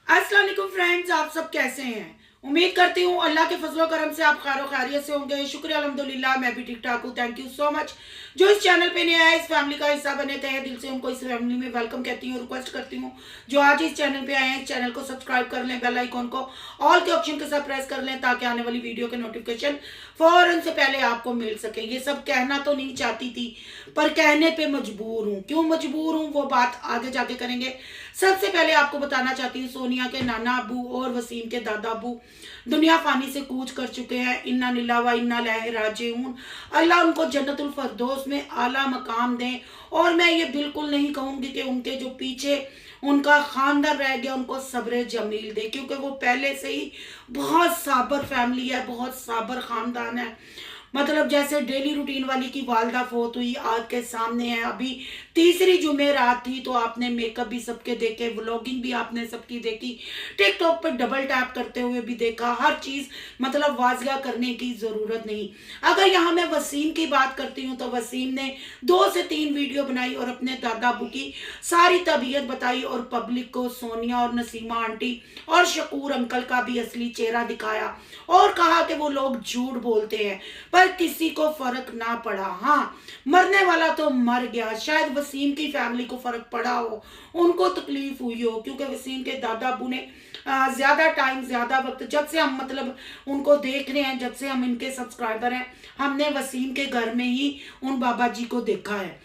अस्सलाम वालेकुम फ्रेंड्स, आप सब कैसे हैं। उम्मीद करती हूँ अल्लाह के फजलो करम से आप खैर खैरियत से होंगे। शुक्र अल्हम्दुलिल्लाह, मैं भी ठीक ठाक हूँ। Thank you so much. जो इस चैनल पे नया है, इस फैमिली का हिस्सा बने, तहे दिल से उनको इस फैमिली में वेलकम कहती हूँ। रिक्वेस्ट करती हूँ जो आज इस चैनल पे आए हैं, इस चैनल को सब्सक्राइब कर लें, बेल आइकॉन को ऑल के ऑप्शन के साथ प्रेस कर लें ताकि आने वाली वीडियो के नोटिफिकेशन फौरन से पहले आपको मिल सके। ये सब कहना तो नहीं चाहती थी, पर कहने पे मजबूर हूँ। क्यों मजबूर हूँ वो बात आगे जाके करेंगे। सबसे पहले आपको बताना चाहती हूँ, सोनिया के नाना अबू और वसीम के दादा अबू दुनिया फानी से कूच कर चुके हैं। इन्ना लिल्लाह व इन्ना इलैहि राजिऊन। अल्लाह उनको जन्नतुल फरदौस में आला मकाम दें। और मैं ये बिल्कुल नहीं कहूँगी कि उनके जो पीछे उनका खानदान रह गया उनको सब्र जमील दे, क्योंकि वो पहले से ही बहुत साबर फैमिली है, बहुत साबर खानदान है। मतलब जैसे डेली रूटीन वाली की वालदा फोत हुई, आज के सामने है। अभी तीसरी जुमेरात थी तो आपने मेकअप भी सबके देखे, व्लॉगिंग भी आपने सबकी देखी, टिकटॉक पर डबल टैप करते हुए भी देखा। हर चीज मतलब वाजिया करने की जरूरत नहीं। अगर यहाँ मैं वसीम की बात करती हूँ तो वसीम ने 2 से 3 वीडियो बनाई और अपने दादा अबू की सारी तबीयत बताई और पब्लिक को सोनिया और नसीमा आंटी और शकूर अंकल का भी असली चेहरा दिखाया और कहा कि वो लोग झूठ बोलते हैं, पर किसी को फर्क ना पड़ा। हाँ, मरने वाला तो मर गया। शायद वसीम की फैमिली को फर्क पड़ा हो, उनको तकलीफ हुई हो, क्योंकि वसीम के दादा अबू ने ज्यादा टाइम ज्यादा वक्त, जब से हम मतलब उनको देख रहे हैं, जब से हम इनके सब्सक्राइबर हैं, हमने वसीम के घर में ही उन बाबा जी को देखा है।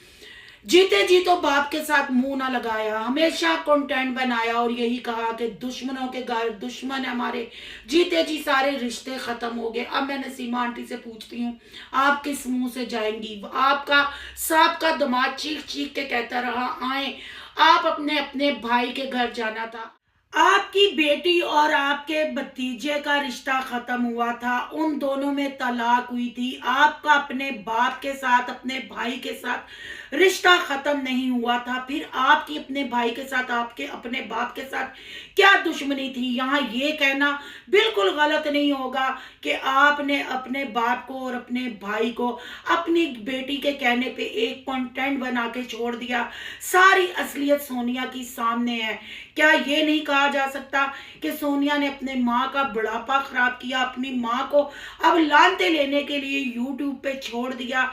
जीते जी तो बाप के साथ मुंह ना लगाया, हमेशा कंटेंट बनाया और यही कहा कि दुश्मनों के घर दुश्मन है हमारे। जीते जी सारे रिश्ते खत्म हो गए। अब मैं नसीमा आंटी से पूछती हूँ, आप किस मुंह से जाएंगी। आपका सांप का दामाद चीख चीख के कहता रहा आए, आप अपने अपने भाई के घर जाना था। आपकी बेटी और आपके भतीजे का रिश्ता खत्म हुआ था, उन दोनों में तलाक हुई थी। आपका अपने बाप के साथ अपने भाई के साथ रिश्ता खत्म नहीं हुआ था, फिर आपकी अपने भाई के साथ आपके अपने बाप के साथ क्या दुश्मनी थी। यहाँ ये कहना बिल्कुल गलत नहीं होगा कि आपने अपने बाप को और अपने भाई को अपनी बेटी के कहने पे एक कंटेंट बना के छोड़ दिया। सारी असलियत सोनिया की सामने है। क्या ये नहीं कहा जा सकता कि सोनिया ने अपने माँ का बुढ़ापा खराब किया, अपनी माँ को अब लानते लेने के लिए यूट्यूब पे छोड़ दिया।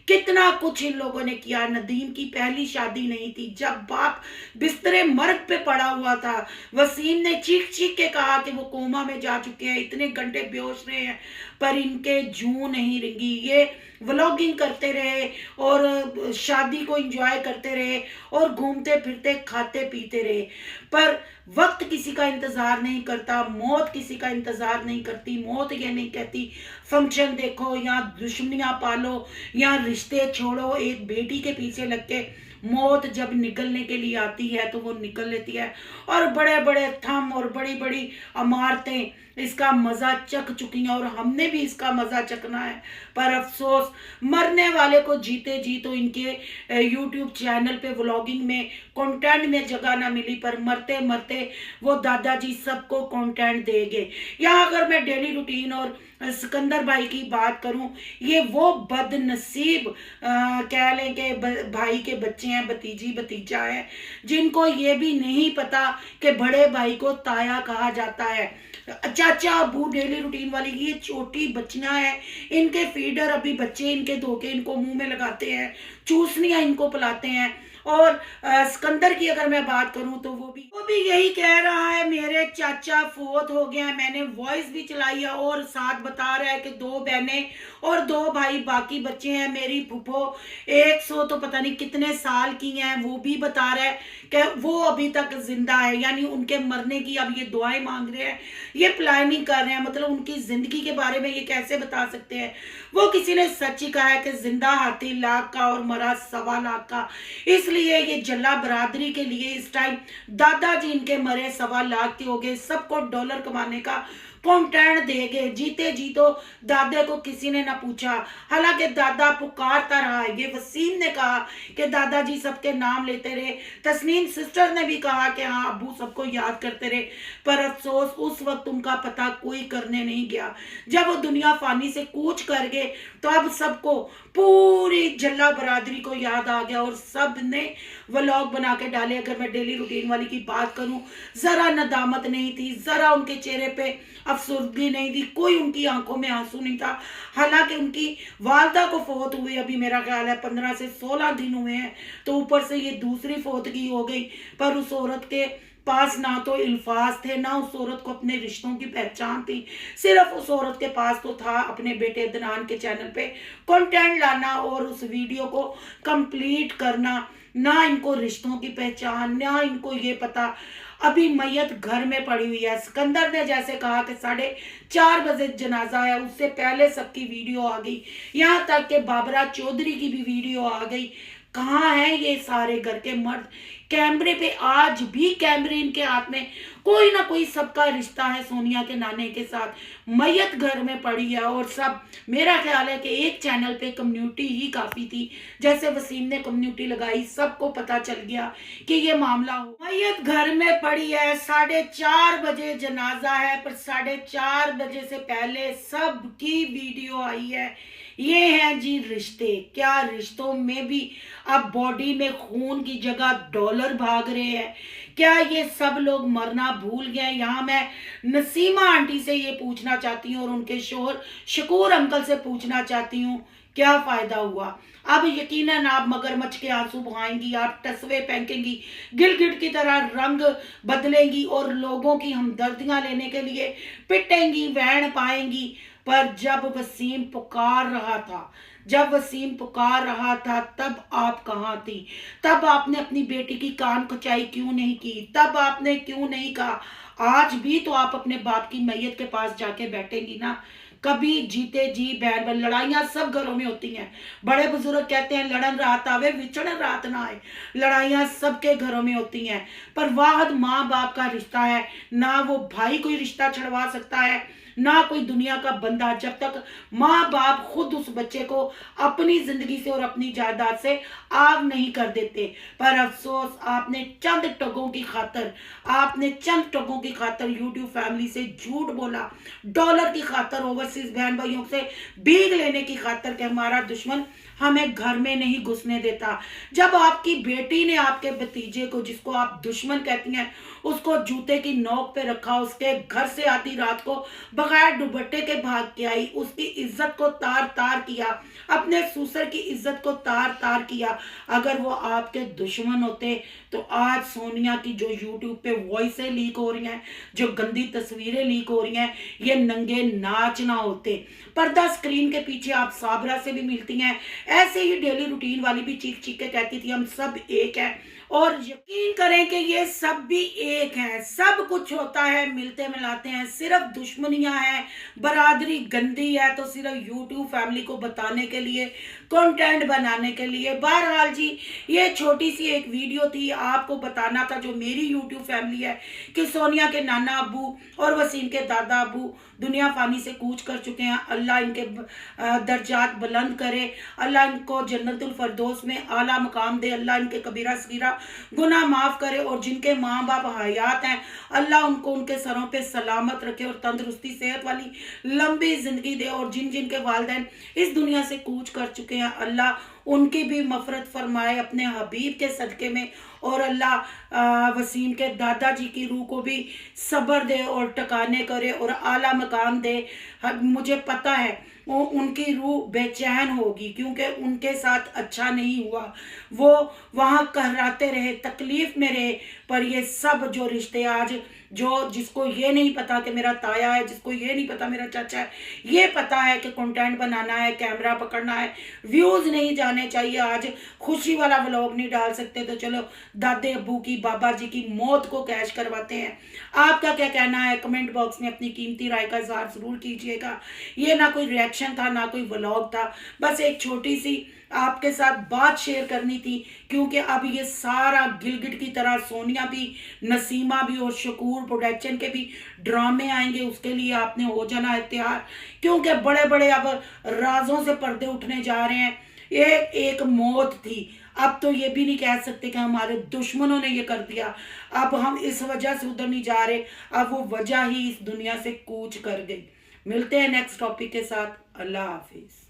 कितना कुछ इन लोगों ने किया। नदीम की पहली शादी नहीं थी, जब बाप बिस्तरे मर्ग पे पड़ा हुआ था, वसीम ने चीख चीख के कहा कि वो कोमा में जा चुके हैं, इतने घंटे बेहोश रहे हैं, पर इनके जूं नहीं रिंगी। ये व्लॉगिंग करते रहे और शादी को एंजॉय करते रहे और घूमते फिरते खाते पीते रहे, पर वक्त किसी का इंतजार नहीं करता, मौत किसी का इंतजार नहीं करती। मौत ये नहीं कहती फंक्शन देखो या दुश्मनियां पालो या रिश्ते छोड़ो। एक बेटी के पीछे लग के मौत जब निकलने के लिए आती है तो वो निकल लेती है। और बड़े बड़े थम और बड़ी बड़ी इमारतें इसका मजा चख चुकी हैं और हमने भी इसका मजा चखना है। पर अफसोस मरने वाले को जीते जी तो इनके यूट्यूब चैनल पे व्लॉगिंग में कंटेंट में जगह ना मिली, पर मरते मरते वो दादाजी सबको कंटेंट देंगे। या अगर मैं डेली रूटीन और सिकंदर भाई की बात करूं, ये वो बदनसीब कह लें कि भाई के बच्चे हैं, भतीजी भतीजा है, जिनको ये भी नहीं पता कि बड़े भाई को ताया कहा जाता है। चाचा अबू डेली रूटीन वाली ये छोटी बच्चियां हैं, इनके फीडर अभी बच्चे इनके धोके इनको मुंह में लगाते हैं, चूसनियां इनको पिलाते हैं। और सिकंदर की अगर मैं बात करूं तो वो भी यही कह रहा है मेरे चाचा फोत हो गया। मैंने वॉइस भी चलाई है और साथ बता रहा है कि 2 बहनें और 2 भाई बाकी बच्चे हैं। मेरी फुफो 100 तो पता नहीं कितने साल की हैं, वो भी बता रहा है कि वो अभी तक जिंदा है, यानी उनके मरने की अब ये दुआएं मांग रहे हैं, ये प्लानिंग कर रहे हैं। मतलब उनकी जिंदगी के बारे में ये कैसे बता सकते हैं। वो किसी ने सच ही कहा है कि जिंदा हाथी लाख का और मरा 1.25 लाख का। इसलिए ये जल्ला बरादरी के लिए इस टाइम दादाजी इनके मरे 1.25 लाख के हो गए। सबको डॉलर कमाने का कंटेंट देंगे। जीते जी तो दादे को किसी ने ना पूछा, हालांकि दादा पुकारता रहा है। ये वसीम ने कहा कि दादाजी सबके नाम लेते रहे, तस्नीम सिस्टर ने भी कहा कि हाँ अबू सबको याद करते रहे, पर अफसोस उस वक्त उनका पता कोई करने नहीं गया। जब वो दुनिया फानी से कूच कर गए तो अब सबको, पूरी जल्ला बरादरी को याद आ गया और सब ने व्लॉग बना के डाले। अगर मैं डेली रूटीन वाली की बात करूं, जरा नदामत नहीं थी, जरा उनके चेहरे पे अफसुर्दगी नहीं थी, कोई उनकी आंखों में आंसू नहीं था। हालांकि उनकी वालदा को फौत हुए अभी मेरा ख्याल है 15 से 16 दिन हुए हैं, तो ऊपर से ये दूसरी फौतगी हो गई। पर उस औरत के पास ना तो इल्फाज थे, ना उस औरत को अपने रिश्तों की पहचान थी। सिर्फ उस औरत के पास तो था अपने बेटे अदनान के चैनल पे कंटेंट लाना और उस वीडियो को कंप्लीट करना। ना इनको रिश्तों की पहचान, ना इनको ये पता। अभी मैयत घर में पड़ी हुई है। सिकंदर ने जैसे कहा कि 4:30 बजे जनाजा है, उससे पहले सबकी वीडियो आ गई, यहाँ तक कि बाबरा चौधरी की भी वीडियो आ गई। कहाँ है ये सारे घर के मर्द? कैमरे पे, आज भी कैमरे इनके हाथ में, कोई ना कोई सबका रिश्ता है सोनिया के नाने के साथ। मैयत घर में पड़ी है और सब, मेरा ख्याल है कि एक चैनल पे कम्युनिटी ही काफी थी। जैसे वसीम ने कम्युनिटी लगाई, सबको पता चल गया कि ये मामला हो। मैयत घर में पड़ी है, 4:30 बजे जनाजा है, पर 4:30 बजे से पहले सबकी वीडियो आई है। ये हैं जी रिश्ते। क्या रिश्तों में भी अब बॉडी में खून की जगह डॉलर भाग रहे हैं? क्या ये सब लोग मरना भूल गए? यहाँ मैं नसीमा आंटी से ये पूछना चाहती हूँ और उनके शोहर शकूर अंकल से पूछना चाहती हूँ, क्या फायदा हुआ? अब यकीनन आप मगरमच्छ के आंसू बहाएंगी, आप तस्वे फेंकेंगी, गिलगिट की तरह रंग बदलेंगी और लोगों की हमदर्दियां लेने के लिए पिटेंगी, वहन पाएंगी। पर जब वसीम पुकार रहा था, तब आप कहाँ थी? तब आपने अपनी बेटी की कान खचाई क्यों नहीं की? तब आपने क्यों नहीं कहा? आज भी तो आप अपने बाप की मैयत के पास जाके बैठेंगी ना। कभी जीते जी बहन बहन, लड़ाइयां सब घरों में होती हैं। बड़े बुजुर्ग कहते हैं लड़न रात आवे विछड़न रात ना आए। लड़ाइयां सबके घरों में होती हैं, पर वाहद माँ बाप का रिश्ता है। ना वो भाई कोई रिश्ता छड़वा सकता है, ना कोई दुनिया का बंदा, जब तक माँ बाप खुद उस बच्चे को अपनी जिंदगी से और अपनी जायदाद से आग नहीं कर देते। पर अफसोस, आपने चंद टगों की खातर यूट्यूब फैमिली से झूठ बोला, डॉलर की खातर, ओवरसीज बहन भाइयों से भीख लेने की खातर कि हमारा दुश्मन हमें घर में नहीं घुसने देता। जब आपकी बेटी ने आपके भतीजे को, जिसको आप दुश्मन कहती हैं, उसको जूते की नोक पे रखा, उसके घर से आती रात को बगैर दुपट्टे के भाग के आई, उसकी इज्जत को तार तार किया, अपने ससुर की इज्जत को तार तार किया। अगर वो आपके दुश्मन होते तो आज सोनिया की जो यूट्यूब पे वॉइसें लीक हो रही हैं, जो गंदी तस्वीरें लीक हो रही हैं, ये नंगे नाच ना होते। पर्दा स्क्रीन के पीछे आप साबरा से भी मिलती हैं, ऐसे ही डेली रूटीन वाली भी चीख चीख के कहती थी हम सब एक है। और यकीन करें कि ये सब भी एक है। सब कुछ होता है, मिलते मिलाते हैं, सिर्फ दुश्मनियां हैं, बरादरी गंदी है, तो सिर्फ यूट्यूब फैमिली को बताने के लिए, कंटेंट बनाने के लिए। बहरहाल जी, ये छोटी सी एक वीडियो थी, आपको बताना था जो मेरी यूट्यूब फैमिली है कि सोनिया के नाना अबू और वसीम के दादा अबू दुनिया फानी से कूच कर चुके हैं। अल्लाह इनके दर्जात बुलंद करे, अल्लाह इनको जन्नतुल फरदौस में आला मकाम दे, अल्लाह इनके कबीरा सगीरा गुनाह माफ करे, और जिनके माँ बाप हयात हैं अल्लाह उनको उनके सरों पे सलामत रखे और तंदुरुस्ती सेहत वाली लंबी जिंदगी दे। और जिन जिन के वालिदैन इस दुनिया से कूच कर चुके हैं अल्लाह उनकी भी मफरत फरमाए अपने हबीब के सदके में, और अल्लाह वसीम के दादाजी की रूह को भी सब्र दे और टकाने करे और आला मकाम दे। मुझे पता है वो उनकी रूह बेचैन होगी, क्योंकि उनके साथ अच्छा नहीं हुआ, वो वहाँ कहराते रहे, तकलीफ में रहे। पर ये सब जो रिश्ते आज, जो जिसको ये नहीं पता कि मेरा ताया है, जिसको ये नहीं पता मेरा चाचा है, ये पता है कि कंटेंट बनाना है, कैमरा पकड़ना है, व्यूज नहीं जाने चाहिए, आज खुशी वाला व्लॉग नहीं डाल सकते, तो चलो दादे अब्बू की, बाबा जी की मौत को कैश करवाते हैं। आपका क्या कहना है? कमेंट बॉक्स में अपनी कीमती राय का इजहार जरूर कीजिएगा। ये ना कोई रिएक्शन था, ना कोई व्लॉग था, बस एक छोटी सी आपके साथ बात शेयर करनी थी, क्योंकि अब ये सारा गिलगिट की तरह सोनिया भी, नसीमा भी और शकूर प्रोडक्शन के भी ड्रामे आएंगे। उसके लिए आपने हो जाना है तैयार, क्योंकि बड़े बड़े अब राजों से पर्दे उठने जा रहे हैं। एक एक मौत थी, अब तो ये भी नहीं कह सकते कि हमारे दुश्मनों ने ये कर दिया। अब हम इस वजह से उधर नहीं जा रहे, अब वो वजह ही इस दुनिया से कूच कर गई। मिलते हैं नेक्स्ट टॉपिक के साथ। अल्लाह हाफिज।